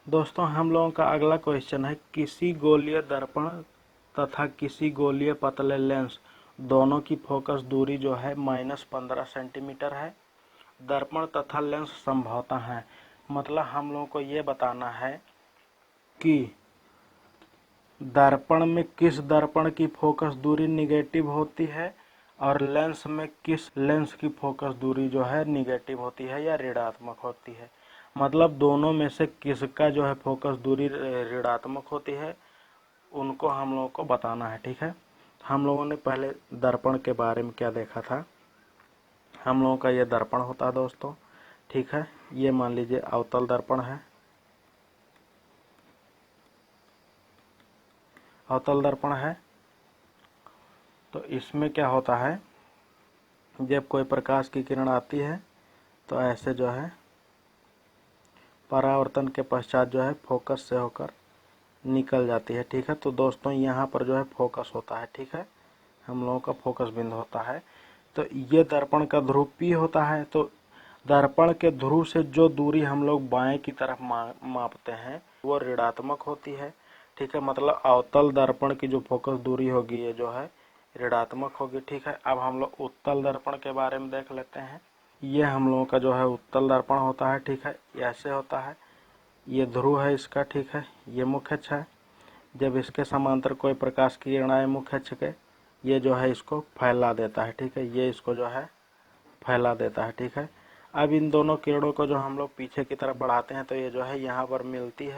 दोस्तों हम लोगों का अगला क्वेश्चन है, किसी गोलीय दर्पण तथा किसी गोलीय पतले लेंस दोनों की फोकस दूरी जो है -15 सेंटीमीटर है। दर्पण तथा लेंस समभौता है। मतलब हम लोगों को ये बताना है कि दर्पण में किस दर्पण की फोकस दूरी निगेटिव होती है और लेंस में किस लेंस की फोकस दूरी जो है निगेटिव होती है या ऋणात्मक होती है। मतलब दोनों में से किसका जो है फोकस दूरी ऋणात्मक होती है, उनको हम लोगों को बताना है। ठीक है, हम लोगों ने पहले दर्पण के बारे में क्या देखा था। हम लोगों का ये दर्पण होता है दोस्तों। ठीक है, ये मान लीजिए अवतल दर्पण है। अवतल दर्पण है तो इसमें क्या होता है, जब कोई प्रकाश की किरण आती है तो ऐसे जो है परावर्तन के पश्चात जो है फोकस से होकर निकल जाती है। ठीक है, तो दोस्तों यहाँ पर जो है फोकस होता है। ठीक है, हम लोगों का फोकस बिंदु होता है। तो ये दर्पण का ध्रुव P होता है। तो दर्पण के ध्रुव से जो दूरी हम लोग बाएं की तरफ मापते हैं वो ऋणात्मक होती है। ठीक है, मतलब अवतल दर्पण की जो फोकस दूरी होगी ये जो है ऋणात्मक होगी। ठीक है, अब हम लोग उत्तल दर्पण के बारे में देख लेते हैं। ये हम लोगों का जो है उत्तल दर्पण होता है। ठीक है, ऐसे होता है, ये ध्रुव है इसका। ठीक है, ये मुख्य अक्ष है। जब इसके समांतर कोई प्रकाश की किरण आए मुख्य अक्ष के, ये जो है इसको फैला देता है। ठीक है, ये इसको जो है फैला देता है। ठीक है, अब इन दोनों किरणों को जो हम लोग पीछे की तरफ बढ़ाते हैं तो ये जो है यहाँ पर मिलती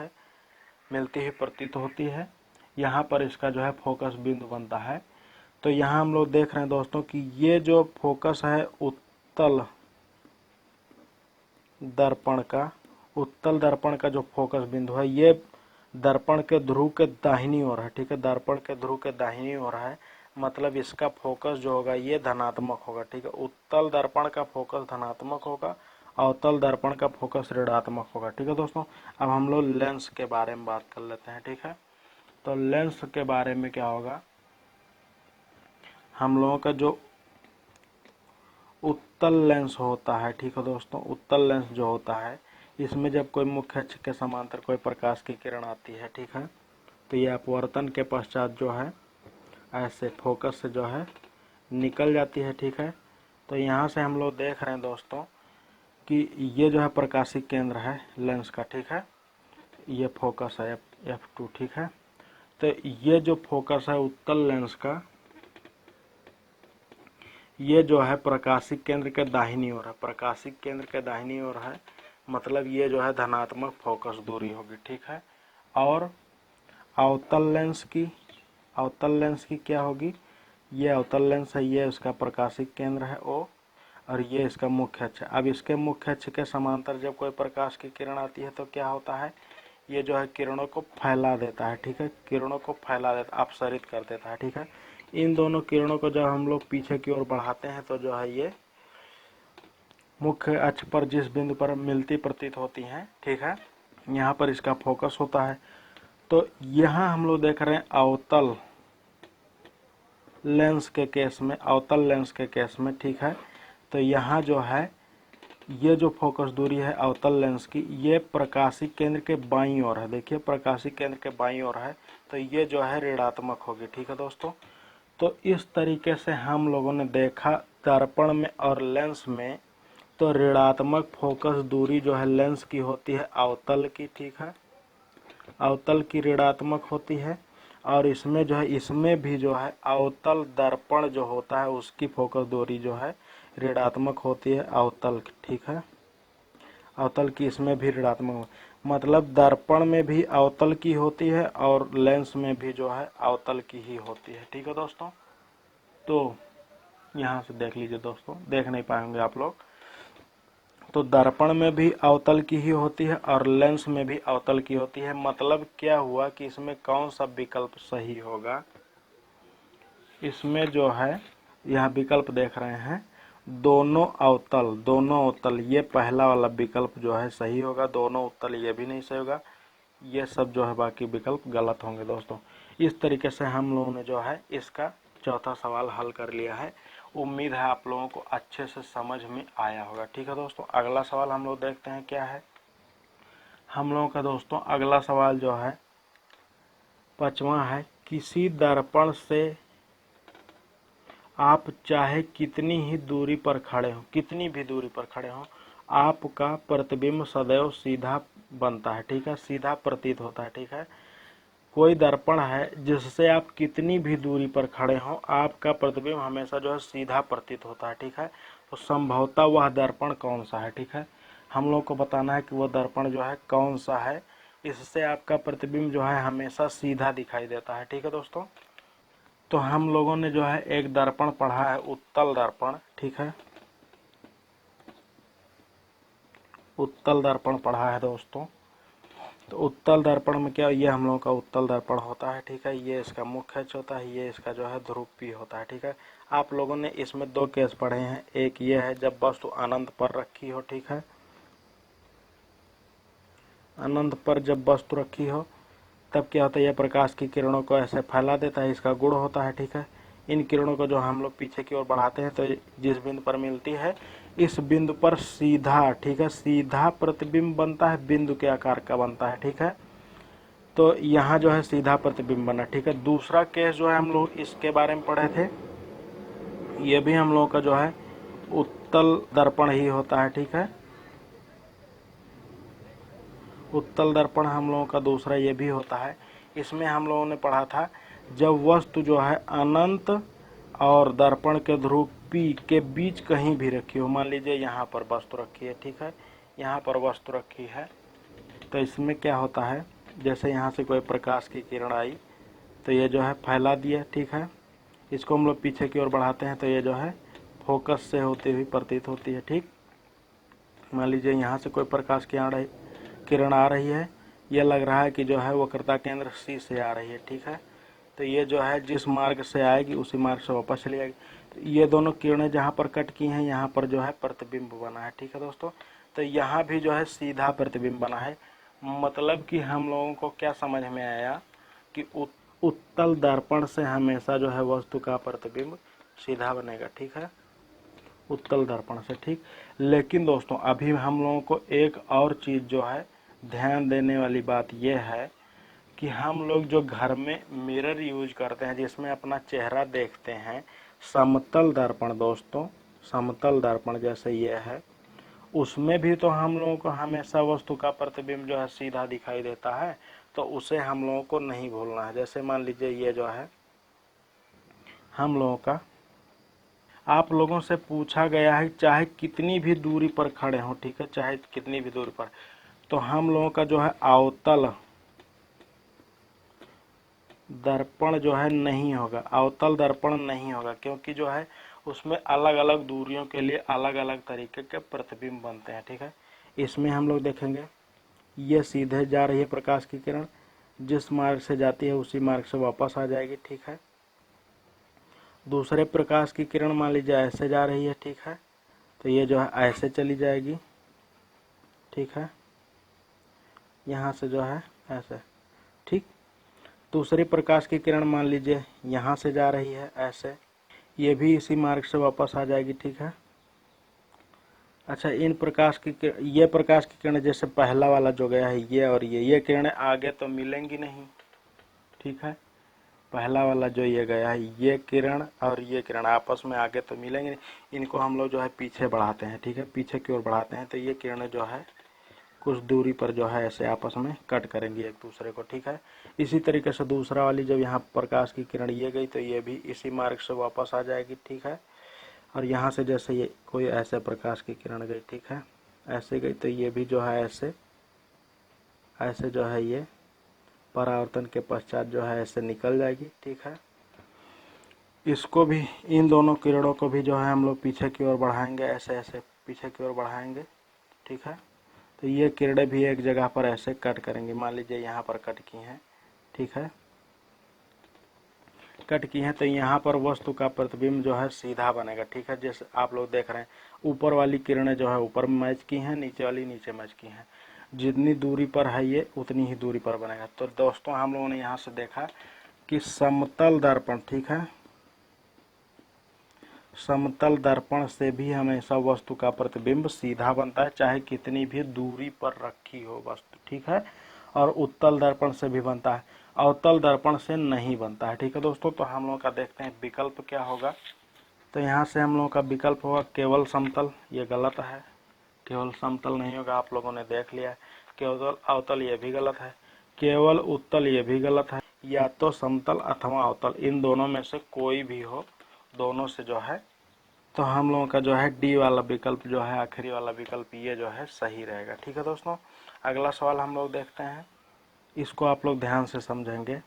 हुई प्रतीत होती है। यहाँ पर इसका जो है फोकस बिंदु बनता है। तो यहाँ हम लोग देख रहे हैं दोस्तों कि ये जो फोकस है उत्तल दर्पण का जो फोकस बिंदु है ये दर्पण के ध्रुव के दाहिनी ओर है। ठीक है, दर्पण के ध्रुव के दाहिनी ओर है, मतलब इसका फोकस जो होगा ये धनात्मक होगा। ठीक है, उत्तल दर्पण का फोकस धनात्मक होगा, अवतल दर्पण का फोकस ऋणात्मक होगा। ठीक है दोस्तों, अब हम लोग लेंस के बारे में बात कर लेते हैं। ठीक है, तो लेंस के बारे में क्या होगा, हम लोगों का जो उत्तल लेंस होता है। ठीक है दोस्तों, उत्तल लेंस जो होता है इसमें जब कोई मुख्य अक्ष के समांतर कोई प्रकाश की किरण आती है, ठीक है, तो ये अपवर्तन के पश्चात जो है ऐसे फोकस से जो है निकल जाती है। ठीक है, तो यहाँ से हम लोग देख रहे हैं दोस्तों कि ये जो है प्रकाशीय केंद्र है लेंस का। ठीक है, ये फोकस है F2। ठीक है, तो ये जो फोकस है उत्तल लेंस का, ये जो है प्रकाशिक केंद्र के दाहिनी ओर है। प्रकाशिक केंद्र के दाहिनी ओर है, मतलब ये जो है धनात्मक फोकस दूरी होगी। ठीक है, और अवतल लेंस की क्या होगी, ये अवतल लेंस है, ये उसका प्रकाशिक केंद्र है O, और ये इसका मुख्य अक्ष है। अब इसके मुख्य अक्ष के समांतर जब कोई प्रकाश की किरण आती है तो क्या होता है, ये जो है किरणों को फैला देता है। ठीक है, किरणों को फैला देता, अपसरित कर देता है। ठीक है, इन दोनों किरणों को जब हम लोग पीछे की ओर बढ़ाते हैं तो जो है ये मुख्य अक्ष पर जिस बिंदु पर मिलती प्रतीत होती हैं, ठीक है, यहाँ पर इसका फोकस होता है। तो यहाँ हम लोग देख रहे हैं अवतल लेंस के केस में, ठीक है, तो यहाँ जो है ये जो फोकस दूरी है अवतल लेंस की, ये प्रकाशिक केंद्र के बाईं ओर है। देखिए प्रकाशिक केंद्र के बाईं ओर है, तो ये जो है ऋणात्मक होगी। ठीक है दोस्तों, तो इस तरीके से हम लोगों ने देखा दर्पण में और लेंस में, तो ऋणात्मक फोकस दूरी जो है लेंस की होती है अवतल की। ठीक है, अवतल की ऋणात्मक होती है, और इसमें जो है इसमें भी जो है अवतल दर्पण जो होता है उसकी फोकस दूरी जो है ऋणात्मक होती है अवतल की। ठीक है, अवतल की इसमें भी ऋणात्मक, मतलब दर्पण में भी अवतल की होती है और लेंस में भी जो है अवतल की ही होती है। ठीक है दोस्तों, तो यहाँ से देख लीजिए दोस्तों, देख नहीं पाएंगे आप लोग, तो दर्पण में भी अवतल की ही होती है और लेंस में भी अवतल की होती है। मतलब क्या हुआ कि इसमें कौन सा विकल्प सही होगा, इसमें जो है यहाँ विकल्प देख रहे हैं दोनों अवतल, ये पहला वाला विकल्प जो है सही होगा। दोनों उत्तल ये भी नहीं सही होगा, ये सब जो है बाकी विकल्प गलत होंगे दोस्तों। इस तरीके से हम लोगों ने जो है इसका चौथा सवाल हल कर लिया है। उम्मीद है आप लोगों को अच्छे से समझ में आया होगा। ठीक है दोस्तों, अगला सवाल हम लोग देखते हैं क्या है। हम लोगों का दोस्तों अगला सवाल जो है 5वां है, किसी दर्पण से आप चाहे कितनी ही दूरी पर खड़े हो, कितनी भी दूरी पर खड़े हो, आपका प्रतिबिंब सदैव सीधा बनता है। ठीक है, सीधा प्रतीत होता है। ठीक है, कोई दर्पण है जिससे आप कितनी भी दूरी पर खड़े हो, आपका प्रतिबिंब हमेशा जो है सीधा प्रतीत होता है। ठीक है, तो संभवतः वह दर्पण कौन सा है। ठीक है, हम लोग को बताना है कि वह दर्पण जो है कौन सा है, इससे आपका प्रतिबिंब जो है हमेशा सीधा दिखाई देता है। ठीक है दोस्तों, तो हम लोगों ने जो है एक दर्पण पढ़ा है, उत्तल दर्पण। ठीक है, उत्तल दर्पण पढ़ा है दोस्तों। तो उत्तल दर्पण में क्या, ये हम लोगों का उत्तल दर्पण होता है। ठीक है, ये इसका मुख्य अक्ष होता है, ये इसका जो है ध्रुव होता है। ठीक है, आप लोगों ने इसमें 2 केस पढ़े हैं। एक ये है जब वस्तु अनंत पर रखी हो। ठीक है, अनंत पर जब वस्तु रखी हो तब क्या होता है, यह प्रकाश की किरणों को ऐसे फैला देता है, इसका गुण होता है। ठीक है, इन किरणों को जो हम लोग पीछे की ओर बढ़ाते हैं तो जिस बिंदु पर मिलती है, इस बिंदु पर सीधा, ठीक है, सीधा प्रतिबिंब बनता है, बिंदु के आकार का बनता है। ठीक है, तो यहाँ जो है सीधा प्रतिबिंब बना। ठीक है, दूसरा केस जो है हम लोग इसके बारे में पढ़े थे, ये भी हम लोगों का जो है उत्तल दर्पण ही होता है। ठीक है, उत्तल दर्पण हम लोगों का दूसरा ये भी होता है। इसमें हम लोगों ने पढ़ा था जब वस्तु जो है अनंत और दर्पण के ध्रुव P के बीच कहीं भी रखी हो, मान लीजिए यहाँ पर वस्तु रखी है। ठीक है, यहाँ पर वस्तु रखी है, तो इसमें क्या होता है, जैसे यहाँ से कोई प्रकाश की किरण आई तो ये जो है फैला दिया। ठीक है, इसको हम लोग पीछे की ओर बढ़ाते हैं तो ये जो है फोकस से होती हुई प्रतीत होती है। ठीक, मान लीजिए यहाँ से कोई प्रकाश की किरण आ रही है, ये लग रहा है कि जो है वक्रता केंद्र C से आ रही है। ठीक है, तो ये जो है जिस मार्ग से आएगी उसी मार्ग से वापस चली जाएगी। तो ये दोनों किरणें जहाँ पर कट की हैं, यहाँ पर जो है प्रतिबिंब बना है। ठीक है दोस्तों, तो यहाँ भी जो है सीधा प्रतिबिंब बना है। मतलब कि हम लोगों को क्या समझ में आया कि उत्तल दर्पण से हमेशा जो है वस्तु का प्रतिबिंब सीधा बनेगा। ठीक है, उत्तल दर्पण से। ठीक, लेकिन दोस्तों अभी हम लोगों को एक और चीज़ जो है ध्यान देने वाली बात यह है कि हम लोग जो घर में मिरर यूज करते हैं, जिसमें अपना चेहरा देखते हैं, समतल दर्पण दोस्तों, समतल दर्पण जैसे ये है, उसमें भी तो हम लोगों को हमेशा वस्तु का प्रतिबिंब जो है सीधा दिखाई देता है, तो उसे हम लोगों को नहीं भूलना है। जैसे मान लीजिए ये जो है हम लोगों का, आप लोगों से पूछा गया है चाहे कितनी भी दूरी पर खड़े हों। ठीक है, चाहे कितनी भी दूरी पर, तो हम लोगों का जो है अवतल दर्पण जो है नहीं होगा, अवतल दर्पण नहीं होगा, क्योंकि जो है उसमें अलग अलग दूरियों के लिए अलग अलग तरीके के प्रतिबिंब बनते हैं। ठीक है, इसमें हम लोग देखेंगे ये सीधे जा रही है प्रकाश की किरण, जिस मार्ग से जाती है उसी मार्ग से वापस आ जाएगी। ठीक है, दूसरे प्रकाश की किरण मान लीजिए ऐसे जा रही है। ठीक है, तो ये जो है ऐसे चली जाएगी। ठीक है, यहाँ से जो है ऐसे। ठीक, दूसरी प्रकाश की किरण मान लीजिए यहाँ से जा रही है ऐसे, ये भी इसी मार्ग से वापस आ जाएगी। ठीक है, अच्छा, इन प्रकाश की ये प्रकाश की किरण जैसे पहला वाला जो गया है ये और ये किरणें आगे तो मिलेंगी नहीं। ठीक है, पहला वाला जो ये गया है ये किरण और ये किरण आपस में आगे तो मिलेंगे नहीं, इनको हम लोग जो है पीछे बढ़ाते हैं। ठीक है, पीछे की ओर बढ़ाते हैं तो ये किरणें जो है कुछ दूरी पर जो है ऐसे आपस में कट करेंगी एक दूसरे को। ठीक है, इसी तरीके से दूसरा वाली जब यहाँ प्रकाश की किरण ये गई तो ये भी इसी मार्ग से वापस आ जाएगी। ठीक है, और यहाँ से जैसे ये कोई ऐसे प्रकाश की किरण गई, ठीक है, ऐसे गई तो ये भी जो है ऐसे ऐसे जो है ये परावर्तन के पश्चात जो है ऐसे निकल जाएगी। ठीक है, इसको भी, इन दोनों किरणों को भी जो है हम लोग पीछे की ओर बढ़ाएंगे, ऐसे ऐसे पीछे की ओर बढ़ाएंगे। ठीक है, तो ये किरणें भी एक जगह पर ऐसे कट करेंगी, मान लीजिए यहाँ पर कट की हैं। ठीक है, कट की हैं तो यहाँ पर वस्तु का प्रतिबिंब जो है सीधा बनेगा। ठीक है, जैसे आप लोग देख रहे हैं ऊपर वाली किरणें जो है ऊपर मैच की हैं, नीचे वाली नीचे मैच की हैं, जितनी दूरी पर है ये उतनी ही दूरी पर बनेगा। तो दोस्तों हम लोगों ने यहाँ से देखा कि समतल दर्पण, ठीक है, समतल दर्पण से भी हमेशा वस्तु का प्रतिबिंब सीधा बनता है, चाहे कितनी भी दूरी पर रखी हो वस्तु, ठीक है। और उत्तल दर्पण से भी बनता है, अवतल दर्पण से नहीं बनता है, ठीक है दोस्तों। तो हम लोग का देखते हैं विकल्प क्या होगा। तो यहाँ से हम लोगों का विकल्प होगा केवल समतल, ये गलत है, केवल समतल नहीं होगा, आप लोगों ने देख लिया है। केवल अवतल, ये भी गलत है। केवल उत्तल, ये भी गलत है। या तो समतल अथवा अवतल, इन दोनों में से कोई भी हो, दोनों से जो है, तो हम लोगों का जो है डी वाला विकल्प जो है, आखिरी वाला विकल्प, ये जो है सही रहेगा, ठीक है दोस्तों। अगला सवाल हम लोग देखते हैं, इसको आप लोग ध्यान से समझेंगे।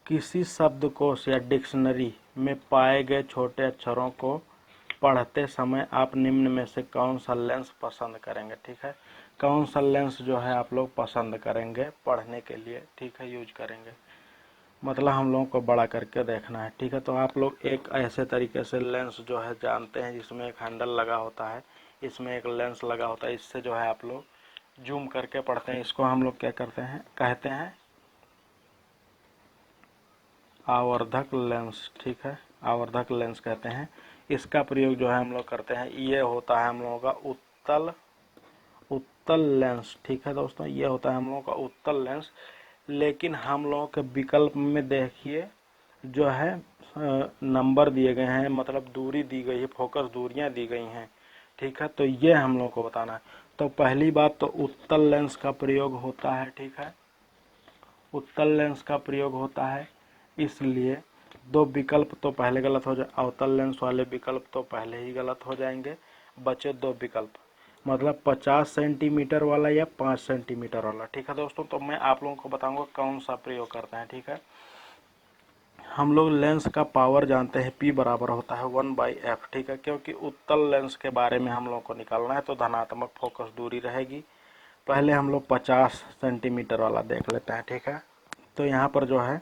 किसी शब्दकोश या डिक्शनरी में पाए गए छोटे अक्षरों को पढ़ते समय आप निम्न में से कौन सा लेंस पसंद करेंगे, ठीक है। कौन सा लेंस जो है आप लोग पसंद करेंगे पढ़ने के लिए, ठीक है, यूज करेंगे, मतलब हम लोगों को बड़ा करके देखना है, ठीक है। तो आप लोग एक ऐसे तरीके से लेंस जो है जानते हैं, जिसमें एक हैंडल लगा होता है, इसमें एक लेंस लगा होता है, इससे जो है आप लोग जूम करके पढ़ते हैं। इसको हम लोग क्या करते हैं, कहते हैं आवर्धक लेंस, ठीक है, आवर्धक लेंस कहते हैं। इसका प्रयोग जो है हम लोग करते हैं, ये होता है हम लोगों का उत्तल लेंस, ठीक है दोस्तों, ये होता है हम लोगों का उत्तल लेंस। लेकिन हम लोगों के विकल्प में देखिए जो है नंबर दिए गए हैं, मतलब दूरी दी गई है, फोकस दूरियां दी गई हैं, ठीक है। तो ये हम लोग को बताना है। तो पहली बात तो उत्तल लेंस का प्रयोग होता है, ठीक है, उत्तल लेंस का प्रयोग होता है, इसलिए दो विकल्प तो पहले गलत हो जाए, अवतल लेंस वाले विकल्प तो पहले ही गलत हो जाएंगे, बचे दो विकल्प, मतलब 50 सेंटीमीटर वाला या 5 सेंटीमीटर वाला, ठीक है दोस्तों। तो मैं आप लोगों को बताऊंगा कौन सा प्रयोग करते हैं, ठीक है। हम लोग लेंस का पावर जानते हैं, P बराबर होता है 1/f, ठीक है, क्योंकि उत्तल लेंस के बारे में हम लोग को निकालना है, तो धनात्मक फोकस दूरी रहेगी। पहले हम लोग 50 सेंटीमीटर वाला देख लेते हैं, ठीक है। तो यहाँ पर जो है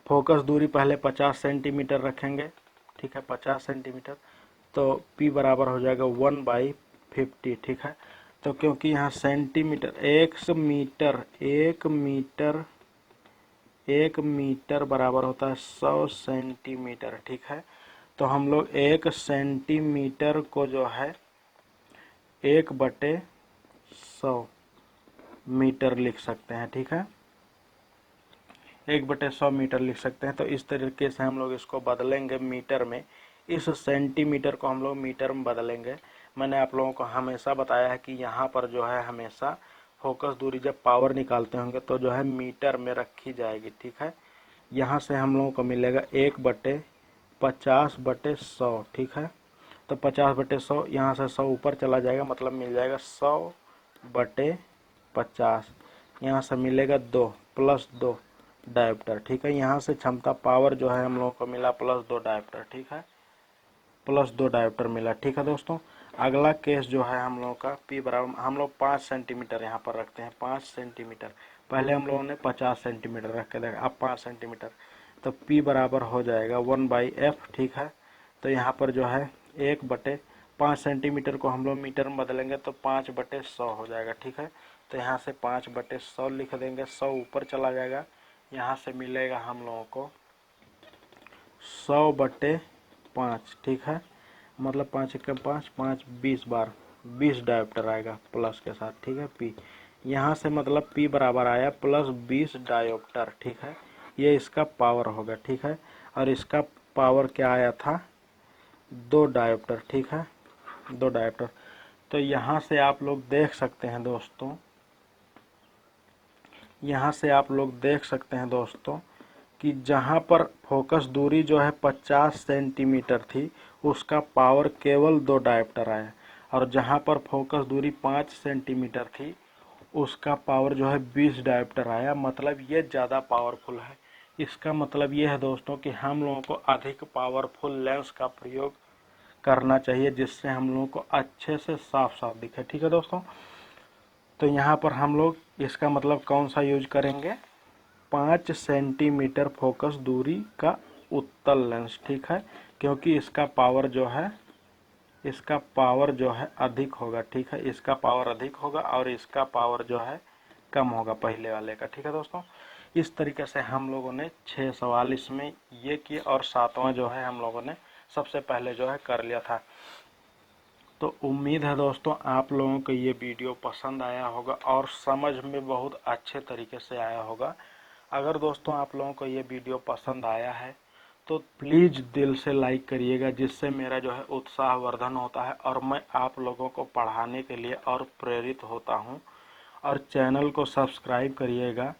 फोकस दूरी पहले 50 सेंटीमीटर रखेंगे, ठीक है, 50 सेंटीमीटर, तो P बराबर हो जाएगा 1/50, ठीक है। तो क्योंकि यहाँ सेंटीमीटर, एक मीटर बराबर होता है 100 सेंटीमीटर, ठीक है। तो हम लोग 1 सेंटीमीटर को जो है 1/100 मीटर लिख सकते हैं, ठीक है, 1/100 मीटर लिख सकते हैं। तो इस तरीके से हम लोग इसको बदलेंगे मीटर में, इस सेंटीमीटर को हम लोग मीटर में बदलेंगे। मैंने आप लोगों को हमेशा बताया है कि यहाँ पर जो है हमेशा फोकस दूरी जब पावर निकालते होंगे तो जो है मीटर में रखी जाएगी, ठीक है। यहाँ से हम लोगों को मिलेगा 1/50/100, ठीक है। तो 50/100, यहाँ से 100 ऊपर चला जाएगा, मतलब मिल जाएगा 100/50, यहाँ से मिलेगा 2 + 2 डायोप्टर, ठीक है। यहाँ से क्षमता पावर जो है हम लोगों को मिला +2 डायोप्टर, ठीक है, +2 डायोप्टर मिला, ठीक है दोस्तों। अगला केस जो है हम लोगों का P बराबर, हम लोग 5 सेंटीमीटर यहाँ पर रखते हैं, 5 सेंटीमीटर, पहले हम लोगों ने 50 सेंटीमीटर रख के देखा, अब 5 सेंटीमीटर, तो P बराबर हो जाएगा 1/f, ठीक है। तो यहाँ पर जो है 1/5 सेंटीमीटर को हम लोग मीटर में बदलेंगे तो 5/100 हो जाएगा, ठीक है। तो यहाँ से 5/100 लिख देंगे, 100 ऊपर चला जाएगा, यहाँ से मिलेगा हम लोगों को 100/5, ठीक है, मतलब 5 × 5 = 5, 20 बार 20 डायोप्टर आएगा प्लस के साथ, ठीक है। P यहाँ से मतलब P बराबर आया +20 डायोप्टर, ठीक है, ये इसका पावर होगा, ठीक है। और इसका पावर क्या आया था, 2 डायोप्टर, ठीक है, 2 डायोप्टर। तो यहाँ से आप लोग देख सकते हैं दोस्तों, यहाँ से आप लोग देख सकते हैं दोस्तों कि जहाँ पर फोकस दूरी जो है 50 सेंटीमीटर थी, उसका पावर केवल 2 डायोप्टर आया, और जहाँ पर फोकस दूरी 5 सेंटीमीटर थी, उसका पावर जो है 20 डायोप्टर आया, मतलब ये ज़्यादा पावरफुल है। इसका मतलब ये है दोस्तों कि हम लोगों को अधिक पावरफुल लेंस का प्रयोग करना चाहिए, जिससे हम लोगों को अच्छे से साफ साफ दिखे, ठीक है दोस्तों। तो यहाँ पर हम लोग इसका मतलब कौन सा यूज करेंगे, 5 सेंटीमीटर फोकस दूरी का उत्तल लेंस, ठीक है, क्योंकि इसका पावर जो है अधिक होगा, ठीक है, इसका पावर अधिक होगा और इसका पावर जो है कम होगा पहले वाले का, ठीक है दोस्तों। इस तरीके से हम लोगों ने 6 सवाल इसमें ये किए, और 7वां जो है हम लोगों ने सबसे पहले जो है कर लिया था। तो उम्मीद है दोस्तों आप लोगों को ये वीडियो पसंद आया होगा और समझ में बहुत अच्छे तरीके से आया होगा। अगर दोस्तों आप लोगों को ये वीडियो पसंद आया है तो प्लीज़ दिल से लाइक करिएगा, जिससे मेरा जो है उत्साहवर्धन होता है और मैं आप लोगों को पढ़ाने के लिए और प्रेरित होता हूँ। और चैनल को सब्सक्राइब करिएगा,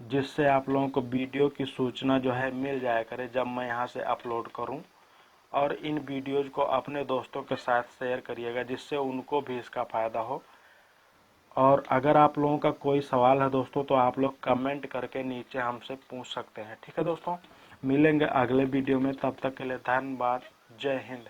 जिससे आप लोगों को वीडियो की सूचना जो है मिल जाया करे जब मैं यहाँ से अपलोड करूँ। और इन वीडियोज़ को अपने दोस्तों के साथ शेयर करिएगा, जिससे उनको भी इसका फ़ायदा हो। और अगर आप लोगों का कोई सवाल है दोस्तों तो आप लोग कमेंट करके नीचे हमसे पूछ सकते हैं। ठीक है दोस्तों, मिलेंगे अगले वीडियो में, तब तक के लिए धन्यवाद। जय हिंद।